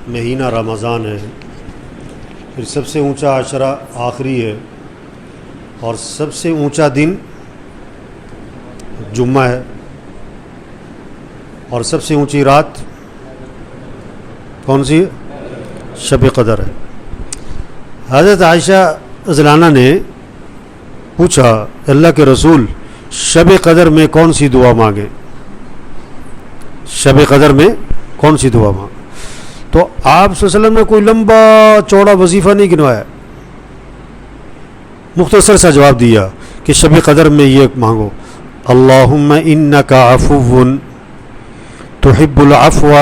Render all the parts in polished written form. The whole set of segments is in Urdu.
مہینہ رمضان ہے، پھر سب سے اونچا عشرہ آخری ہے، اور سب سے اونچا دن جمعہ ہے، اور سب سے اونچی رات کون سی ہے؟ شب قدر ہے۔ حضرت عائشہ رضی اللہ عنہا نے پوچھا اللہ کے رسول شب قدر میں کون سی دعا مانگیں؟ شب قدر میں کون سی دعا مانگیں؟ تو آپ صلی اللہ علیہ وسلم نے کوئی لمبا چوڑا وظیفہ نہیں گنوایا، مختصر سا جواب دیا کہ شب قدر میں یہ مانگو، اللہم انک عفو تحب العفو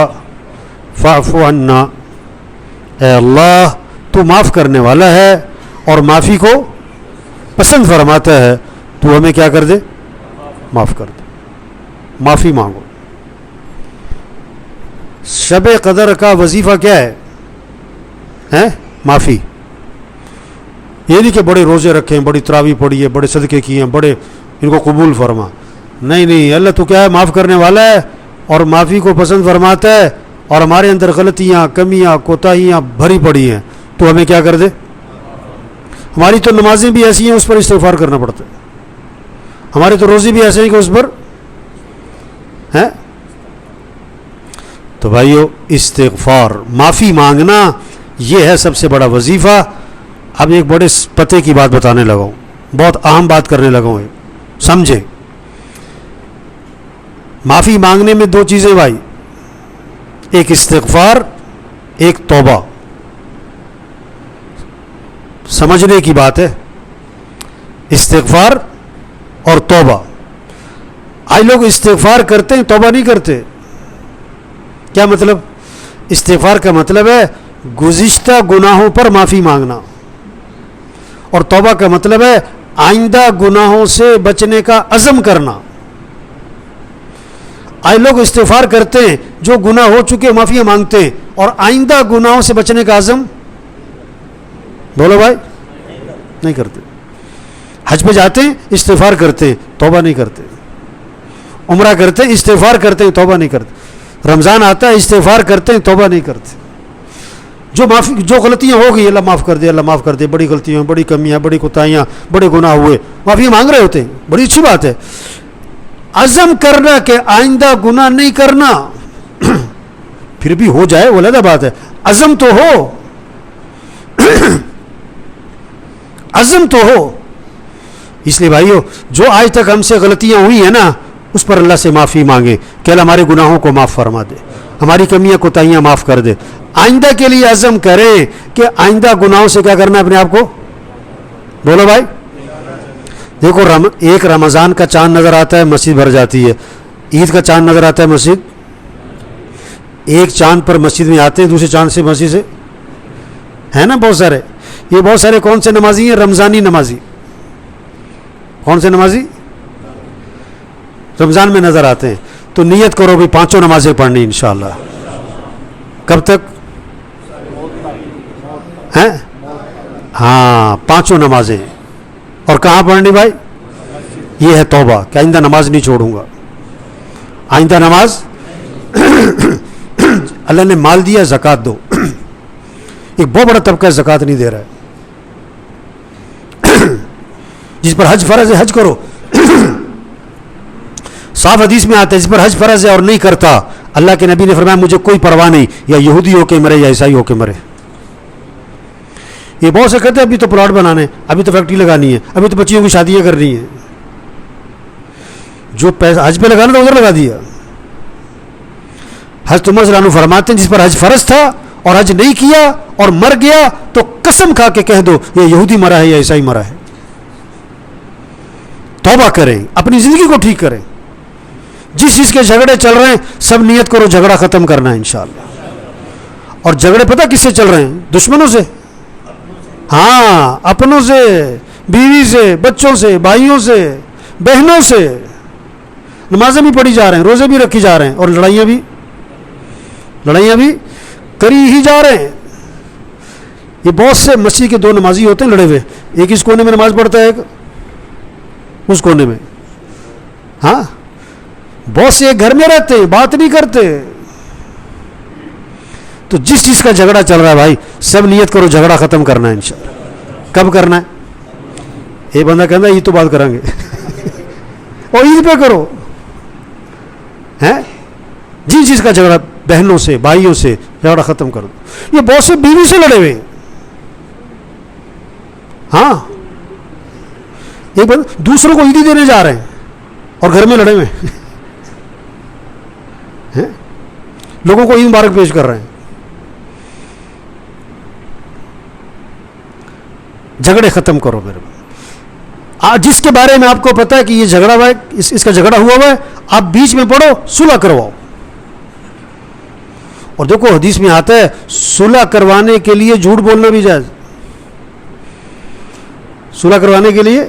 فاعف عنا، اے اللہ تو معاف کرنے والا ہے اور معافی کو پسند فرماتا ہے، تو ہمیں کیا کر دے؟ معاف کر دے، معافی مانگو۔ شب قدر کا وظیفہ کیا ہے؟ معافی۔ یہ نہیں کہ بڑے روزے رکھیں، بڑی تراویح پڑھی ہے، بڑے صدقے کیے ہیں، بڑے ان کو قبول فرما، نہیں، اللہ تو کیا ہے؟ معاف کرنے والا ہے اور معافی کو پسند فرماتا ہے، اور ہمارے اندر غلطیاں، کمیاں، کوتاہیاں بھری پڑی ہیں، تو ہمیں کیا کر دے؟ ہماری تو نمازیں بھی ایسی ہیں اس پر استغفار کرنا پڑتا ہے، ہمارے تو روزے بھی ایسے ہیں کہ اس پر ہیں۔ تو بھائیو استغفار، معافی مانگنا، یہ ہے سب سے بڑا وظیفہ۔ اب ایک بڑے پتے کی بات بتانے لگا ہوں، بہت اہم بات کرنے لگا ہوں، سمجھیں۔ معافی مانگنے میں دو چیزیں بھائی، ایک استغفار، ایک توبہ۔ سمجھنے کی بات ہے، استغفار اور توبہ۔ آج لوگ استغفار کرتے ہیں، توبہ نہیں کرتے۔ کیا مطلب؟ استغفار کا مطلب ہے گزشتہ گناہوں پر معافی مانگنا، اور توبہ کا مطلب ہے آئندہ گناہوں سے بچنے کا عزم کرنا۔ آج لوگ استغفار کرتے ہیں، جو گناہ ہو چکے معافیاں مانگتے ہیں، اور آئندہ گناہوں سے بچنے کا عزم بولو بھائی نہیں کرتے۔ حج پہ جاتے ہیں، استغفار کرتے ہیں، توبہ نہیں کرتے۔ عمرہ کرتے ہیں، استغفار کرتے ہیں، توبہ نہیں کرتے۔ رمضان آتا ہے، استغفار کرتے ہیں، توبہ نہیں کرتے۔ جو غلطیاں ہو گئی، اللہ معاف کر دے، اللہ معاف کر دے، بڑی غلطیاں، بڑی کمیاں، بڑی کوتاہیاں، بڑے گناہ ہوئے، معافی مانگ رہے ہوتے ہیں، بڑی اچھی بات ہے۔ عزم کرنا کہ آئندہ گناہ نہیں کرنا، پھر بھی ہو جائے وہ علیحدہ بات ہے، عزم تو ہو، عزم تو ہو۔ اس لیے بھائیو، جو آج تک ہم سے غلطیاں ہوئی ہیں نا، اس پر اللہ سے معافی مانگے کہ اللہ ہمارے گناہوں کو معاف فرما دے، ہماری کمیاں کوتاہیاں معاف کر دے۔ آئندہ کے لیے عزم کریں کہ آئندہ گناہوں سے کیا کرنا ہے اپنے آپ کو، بولو بھائی۔ دیکھو ایک رمضان کا چاند نظر آتا ہے، مسجد بھر جاتی ہے۔ عید کا چاند نظر آتا ہے، مسجد، ایک چاند پر مسجد میں آتے ہیں، دوسرے چاند سے مسجد سے ہے نا بہت سارے۔ یہ بہت سارے کون سے نمازی ہیں؟ رمضانی نمازی۔ کون سے نمازی؟ رمضان میں نظر آتے ہیں۔ تو نیت کرو بھی 5 نمازیں پڑھنی انشاءاللہ۔ کب تک؟ ہیں؟ ہاں، 5 نمازیں۔ اور کہاں پڑھنی بھائی؟ یہ ہے توبہ کہ آئندہ نماز نہیں چھوڑوں گا، آئندہ نماز۔ اللہ نے مال دیا، زکوٰۃ دو۔ ایک بہت بڑا طبقہ زکوٰۃ نہیں دے رہا ہے۔ جس پر حج فرض ہے حج کرو، صاف حدیث میں آتا ہے جس پر حج فرض ہے اور نہیں کرتا، اللہ کے نبی نے فرمایا مجھے کوئی پرواہ نہیں، یا یہودی ہو کے مرے یا عیسائی ہو کے مرے۔ یہ بہت سے کہتے ہیں ابھی تو پلاٹ بنانے، ابھی تو فیکٹری لگانی ہے، ابھی تو بچیوں کی شادیاں کرنی ہیں۔ جو پیسہ حج پہ لگانا تھا ادھر لگا دیا۔ حضرت عمر رضی اللہ عنہ فرماتے ہیں جس پر حج فرض تھا اور حج نہیں کیا اور مر گیا تو قسم کھا کے کہہ دو یہ یہودی مرا ہے یا عیسائی مرا ہے۔ توبہ کریں، اپنی زندگی کو ٹھیک کریں۔ جس چیز کے جھگڑے چل رہے ہیں سب نیت کرو جھگڑا ختم کرنا ہے انشاءاللہ۔ اور جھگڑے پتہ کس سے چل رہے ہیں؟ دشمنوں سے، ہاں، اپنوں سے، بیوی سے، بچوں سے، بھائیوں سے، بہنوں سے۔ نمازیں بھی پڑھی جا رہے ہیں، روزے بھی رکھی جا رہے ہیں، اور لڑائیاں بھی کری ہی جا رہے ہیں۔ یہ بہت سے مسجد کے 2 نمازی ہوتے ہیں لڑے ہوئے، ایک اس کونے میں نماز پڑھتا ہے، ایک اس کونے میں۔ ہاں، بہت سے گھر میں رہتے ہیں، بات نہیں کرتے۔ تو جس چیز کا جھگڑا چل رہا ہے بھائی سب نیت کرو جھگڑا ختم کرنا ہے انشاءاللہ. کب کرنا ہے؟ یہ بندہ کہنا عید تو بات کریں گے اور عید پہ کرو. جن چیز کا جھگڑا بہنوں سے بھائیوں سے جھگڑا ختم کر دو. یہ بہت سے بیوی سے لڑے ہوئے ہیں. ہاں ایک بندہ دوسروں کو عیدی دینے جا رہے ہیں اور گھر میں لڑے ہوئے ہیں. لوگوں کو عید مبارک پیش کر رہے ہیں. جھگڑے ختم کرو میرے بھائی. جس کے بارے میں آپ کو پتا ہے کہ یہ جھگڑا ہوا ہے, اس کا جھگڑا ہوا ہے, آپ بیچ میں پڑو, صلح کرواؤ. اور دیکھو حدیث میں آتا ہے صلح کروانے کے لیے جھوٹ بولنا بھی جائز. صلح کروانے کے لیے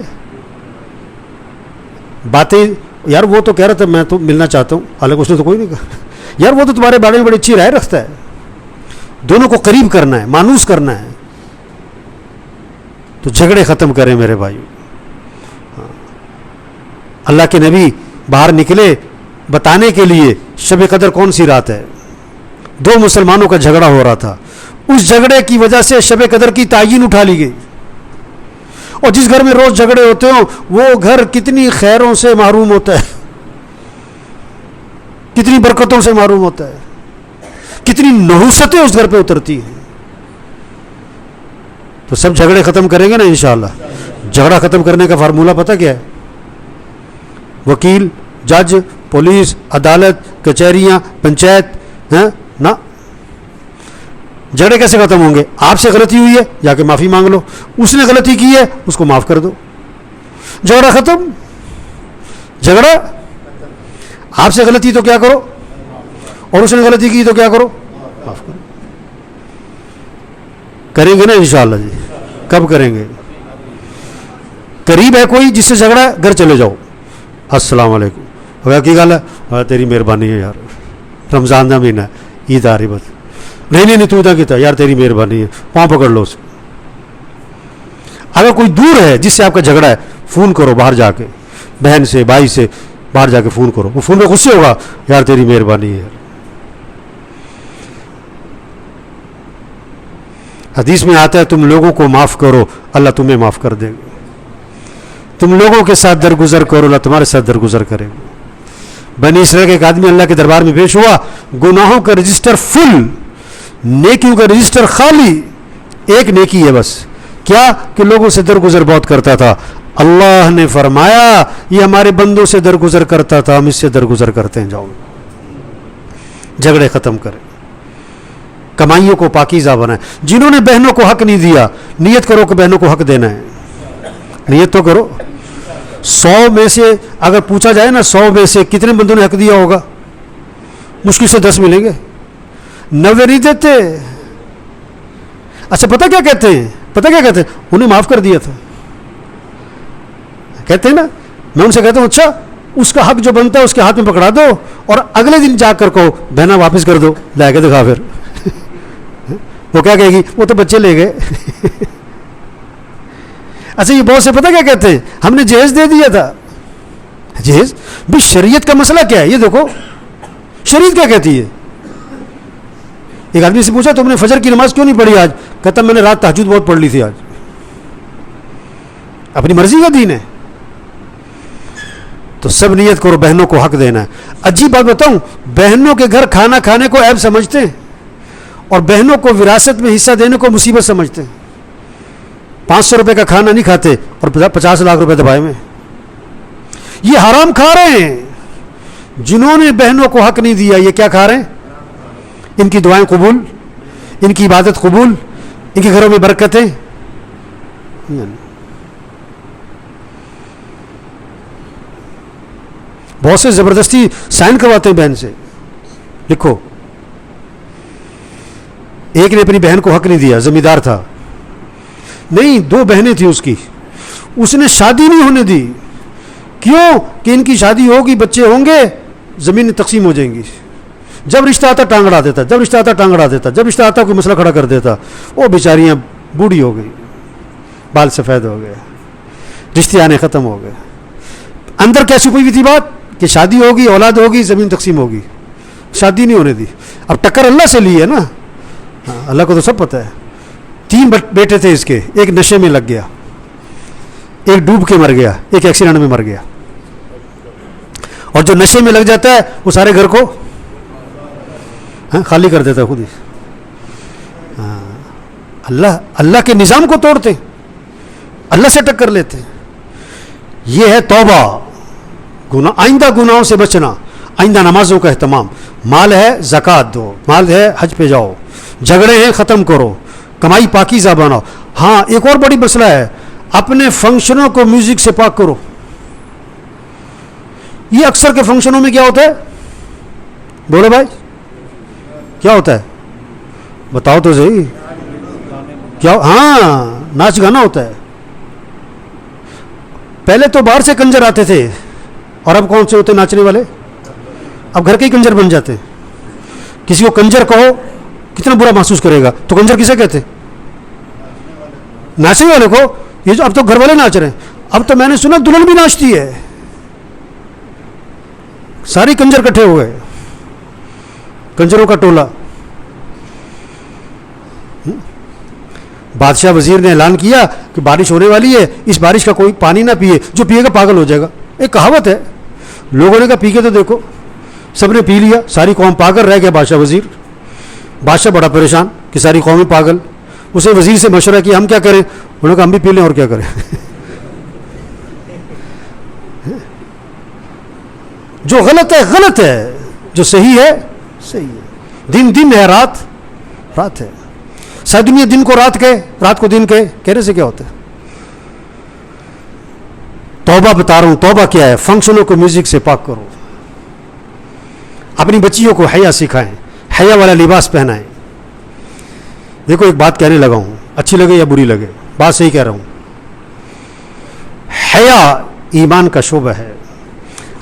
باتیں, یار وہ تو کہہ رہا تھا میں تو ملنا چاہتا ہوں, حالانکہ اس نے تو کوئی نہیں کہا. یار وہ تو تمہارے بارے میں بڑی اچھی رائے رکھتا ہے. دونوں کو قریب کرنا ہے, مانوس کرنا ہے. تو جھگڑے ختم کریں میرے بھائی. اللہ کے نبی باہر نکلے بتانے کے لیے شب قدر کون سی رات ہے. دو مسلمانوں کا جھگڑا ہو رہا تھا, اس جھگڑے کی وجہ سے شب قدر کی تعین اٹھا لی گئی. اور جس گھر میں روز جھگڑے ہوتے ہوں وہ گھر کتنی خیروں سے محروم ہوتا ہے, کتنی برکتوں سے محروم ہوتا ہے, کتنی نحوستیں اس گھر پہ اترتی ہیں. تو سب جھگڑے ختم کریں گے نا انشاءاللہ. جھگڑا ختم کرنے کا فارمولہ پتہ کیا ہے؟ وکیل, جج, پولیس, عدالت, کچہریاں, پنچایت نہ. جھگڑے کیسے ختم ہوں گے؟ آپ سے غلطی ہوئی ہے جا کے معافی مانگ لو, اس نے غلطی کی ہے اس کو معاف کر دو, جھگڑا ختم. جھگڑا آپ سے غلطی تو کیا کرو, اور اس نے غلطی کی تو کیا کرو, معاف کرو. کریں گے نا انشاءاللہ جی. کب کریں گے؟ قریب ہے کوئی جس سے جھگڑا ہے, گھر چلے جاؤ, السلام علیکم, کی گل ہے, تیری مہربانی ہے یار, رمضان کا مہینہ ہے, عید آ رہی, بس نہیں تو ادا کیتا, یار تیری مہربانی ہے, پاؤں پکڑ لو اس. اگر کوئی دور ہے جس سے آپ کا جھگڑا ہے, فون کرو باہر جا کے, بہن سے بھائی سے باہر جا کے فون کرو. وہ فون میں غصے ہوگا, یار تیری مہربانی ہے. حدیث میں آتا ہے تم لوگوں کو معاف کرو اللہ تمہیں معاف کر دے گا. تم لوگوں کے ساتھ درگزر کرو اللہ تمہارے ساتھ درگزر کرے گا. بنی اسرائیل کا ایک آدمی اللہ کے دربار میں پیش ہوا, گناہوں کا رجسٹر فل, نیکیوں کا رجسٹر خالی. ایک نیکی ہے بس, کیا کہ لوگوں سے درگزر بہت کرتا تھا. اللہ نے فرمایا یہ ہمارے بندوں سے درگزر کرتا تھا, ہم اس سے درگزر کرتے ہیں. جاؤ جھگڑے ختم کریں, کمائیوں کو پاکیزہ بنائیں. جنہوں نے بہنوں کو حق نہیں دیا, نیت کرو کہ بہنوں کو حق دینا ہے. نیت تو کرو. 100 میں سے اگر پوچھا جائے نا, 100 میں سے کتنے بندوں نے حق دیا ہوگا؟ مشکل سے 10 ملیں گے, 90 نہیں دیتے. اچھا پتہ کیا کہتے ہیں, انہیں معاف کر دیا تھا. کہتے ہیں نا, میں ان سے کہتا ہوں اچھا اس کا حق جو بنتا ہے اس کے ہاتھ میں پکڑا دو, اور اگلے دن جا کر کہو بہنا واپس کر دو, لا کے دکھا. پھر وہ کیا کہے گی, وہ تو بچے لے گئے. اچھا یہ بہت سے پتہ کیا کہتے ہیں, ہم نے جہیز دے دیا تھا. جہیز بھی شریعت کا مسئلہ کیا ہے یہ دیکھو, شریعت کیا کہتی ہے. ایک آدمی سے پوچھا تم نے فجر کی نماز کیوں نہیں پڑھی آج؟ کہتا میں نے رات تہجد بہت پڑھ لی تھی آج. اپنی مرضی کا دین ہے. تو سب نیت کرو بہنوں کو حق دینا ہے. عجیب بات بتاؤں, بہنوں کے گھر کھانا کھانے کو عیب سمجھتے ہیں, اور بہنوں کو وراثت میں حصہ دینے کو مصیبت سمجھتے ہیں. 500 روپے کا کھانا نہیں کھاتے اور 50 لاکھ روپے دبائے میں. یہ حرام کھا رہے ہیں. جنہوں نے بہنوں کو حق نہیں دیا یہ کیا کھا رہے ہیں؟ ان کی دعائیں قبول, ان کی عبادت قبول, ان کے گھروں میں برکتیں. بہت سے زبردستی سائن کرواتے ہیں بہن سے. لکھو, ایک نے اپنی بہن کو حق نہیں دیا, زمیندار تھا, نہیں 2 بہنیں تھیں اس کی, اس نے شادی نہیں ہونے دی. کیوں کہ ان کی شادی ہوگی, بچے ہوں گے, زمین تقسیم ہو جائیں گی. جب رشتہ آتا ٹانگ اڑا دیتا, جب رشتہ آتا ٹانگ اڑا دیتا, جب رشتہ آتا کوئی مسئلہ کھڑا کر دیتا. وہ بیچاریاں بوڑھی ہو گئی, بال سفید ہو گئے, رشتے آنے ختم ہو گئے. اندر کیا چھپی ہوئی تھی بات کہ شادی ہوگی, اولاد ہوگی, زمین تقسیم ہوگی. شادی نہیں ہونے دی. اب ٹکر اللہ سے لی ہے نا, اللہ کو تو سب پتہ ہے. 3 بیٹے تھے اس کے, ایک نشے میں لگ گیا, ایک ڈوب کے مر گیا, ایک ایکسیڈنٹ میں مر گیا. اور جو نشے میں لگ جاتا ہے وہ سارے گھر کو خالی کر دیتا ہے خود ہی. اللہ کے نظام کو توڑتے, اللہ سے ٹکر لیتے. یہ ہے توبہ, آئندہ گناہوں سے بچنا, آئندہ نمازوں کا اہتمام. مال ہے زکوٰۃ دو, مال ہے حج پہ جاؤ, جھگڑے ہیں ختم کرو, کمائی پاکیزہ بناؤ. ہاں ایک اور بڑی مسئلہ ہے, اپنے فنکشنوں کو میوزک سے پاک کرو. یہ اکثر کے فنکشنوں میں کیا ہوتا ہے, بولو بھائی کیا ہوتا ہے, بتاؤ تو صحیح کیا. ہاں ناچ گانا ہوتا ہے. پہلے تو باہر سے کنجر آتے تھے, اور اب کون سے ہوتے ناچنے والے, اب گھر کے ہی کنجر بن جاتے. کسی کو کنجر کہو کتنا برا محسوس کرے گا, تو کنجر کسے کہتے, ناچنے والے کو. یہ جو اب تو گھر والے ناچ رہے ہیں, اب تو میں نے سنا دلہن بھی ناچتی ہے. ساری کنجر کٹھے ہو گئے, کنجروں کا ٹولہ. بادشاہ وزیر نے اعلان کیا کہ بارش ہونے والی ہے, اس بارش کا کوئی پانی نہ پیے, جو پیے گا پاگل ہو جائے گا. ایک کہاوت ہے. لوگوں نے کہا پی کے تو دیکھو, سب نے پی لیا, ساری قوم پاگل رہ گیا. بادشاہ وزیر, بادشاہ بڑا پریشان کہ ساری قومیں پاگل. اسے وزیر سے مشورہ کیا ہم کیا کریں, انہوں نے کہا ہم بھی پی لیں اور کیا کریں. جو غلط ہے غلط ہے, جو صحیح ہے صحیح ہے. دن دن ہے, رات رات ہے. ساری دنیا دن کو رات کہے, رات کو دن کہنے سے کیا ہوتا ہے. توبہ بتا رہا ہوں, توبہ کیا ہے, فنکشنوں کو میوزک سے پاک کرو. اپنی بچیوں کو حیا سکھائیں, حیا والا لباس پہنائیں. دیکھو ایک بات کہنے لگا ہوں, اچھی لگے یا بری لگے, بات صحیح کہہ رہا ہوں. حیا ایمان کا شعبہ ہے.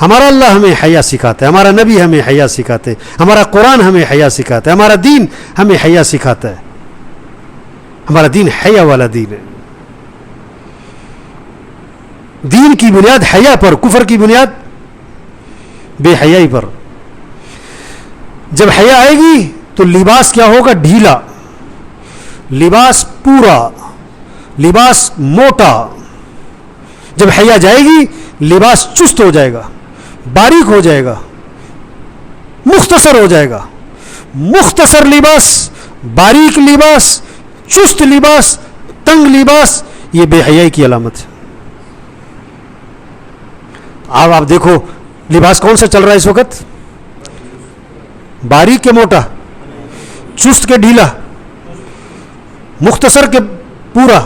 ہمارا اللہ ہمیں حیا سکھاتا ہے, ہمارا نبی ہمیں حیا سکھاتے, ہمارا قرآن ہمیں حیا سکھاتا ہے, ہمارا دین ہمیں حیا سکھاتا ہے. ہمارا دین حیا والا دین ہے. دین کی بنیاد حیا پر, کفر کی بنیاد بے حیائی پر. جب حیا آئے گی تو لباس کیا ہوگا, ڈھیلا, لباس پورا, لباس موٹا. جب حیا جائے گی لباس چست ہو جائے گا, باریک ہو جائے گا, مختصر ہو جائے گا. مختصر لباس, باریک لباس, چست لباس, تنگ لباس, یہ بے حیائی کی علامت ہے. اب آپ دیکھو لباس کون سا چل رہا ہے اس وقت, باریک کے موٹا, چست کے ڈھیلا, مختصر کے پورا.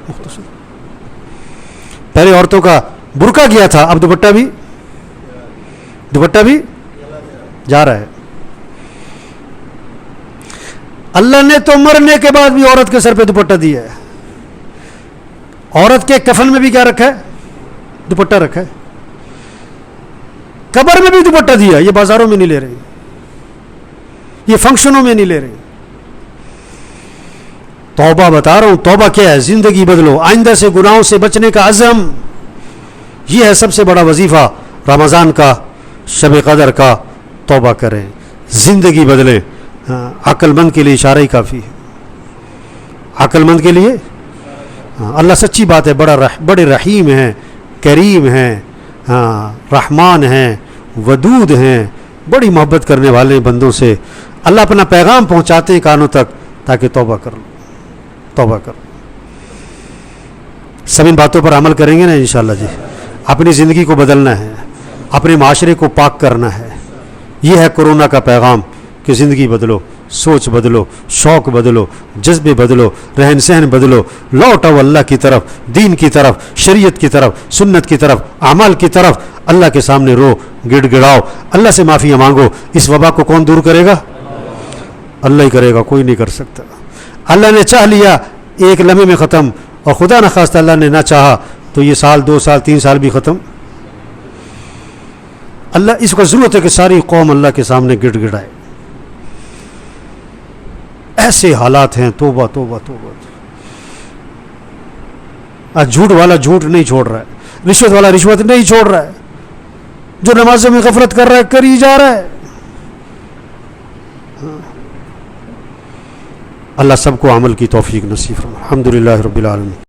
مختصر. پہلے عورتوں کا برقع کیا تھا, اب دوپٹہ بھی جا رہا ہے. اللہ نے تو مرنے کے بعد بھی عورت کے سر پہ دوپٹہ دیا ہے. عورت کے کفن میں بھی کیا رکھا ہے, دوپٹہ رکھا ہے. قبر میں بھی دوپٹہ دیا. یہ بازاروں میں نہیں لے رہے, یہ فنکشنوں میں نہیں لے رہے. توبہ بتا رہا ہوں, توبہ کیا ہے, زندگی بدلو, آئندہ سے گناہوں سے بچنے کا عزم. یہ ہے سب سے بڑا وظیفہ رمضان کا, شب قدر کا. توبہ کریں, زندگی بدلیں. عقل مند کے لیے اشارہ ہی کافی ہے. عقل مند کے لیے اللہ سچی بات ہے, بڑے رحیم ہیں, کریم ہیں, رحمان ہیں, ودود ہیں, بڑی محبت کرنے والے بندوں سے. اللہ اپنا پیغام پہنچاتے ہیں کانوں تک تاکہ توبہ کر لو, توبہ کر لو. سب ان باتوں پر عمل کریں گے نا انشاءاللہ جی. اپنی زندگی کو بدلنا ہے, اپنے معاشرے کو پاک کرنا ہے. یہ ہے کورونا کا پیغام کہ زندگی بدلو, سوچ بدلو, شوق بدلو, جذبے بدلو, رہن سہن بدلو. لوٹو اللہ کی طرف, دین کی طرف, شریعت کی طرف, سنت کی طرف, اعمال کی طرف. اللہ کے سامنے رو, گڑ گڑاؤ, اللہ سے معافیاں مانگو. اس وبا کو کون دور کرے گا, اللہ ہی کرے گا, کوئی نہیں کر سکتا. اللہ نے چاہ لیا ایک لمحے میں ختم, اور خدا نخواستہ اللہ نے نہ چاہا تو یہ سال, 2 سال, 3 سال بھی ختم. اللہ اس کو ضرورت ہے کہ ساری قوم اللہ کے سامنے گڑ گڑائے. ایسے حالات ہیں. توبہ توبہ توبہ. آج جھوٹ والا جھوٹ نہیں چھوڑ رہا ہے, رشوت والا رشوت نہیں چھوڑ رہا ہے, جو نمازوں میں غفلت کر رہا ہے کر ہی جا رہا ہے. اللہ سب کو عمل کی توفیق نصیب فرمائے. الحمدللہ رب العالمین.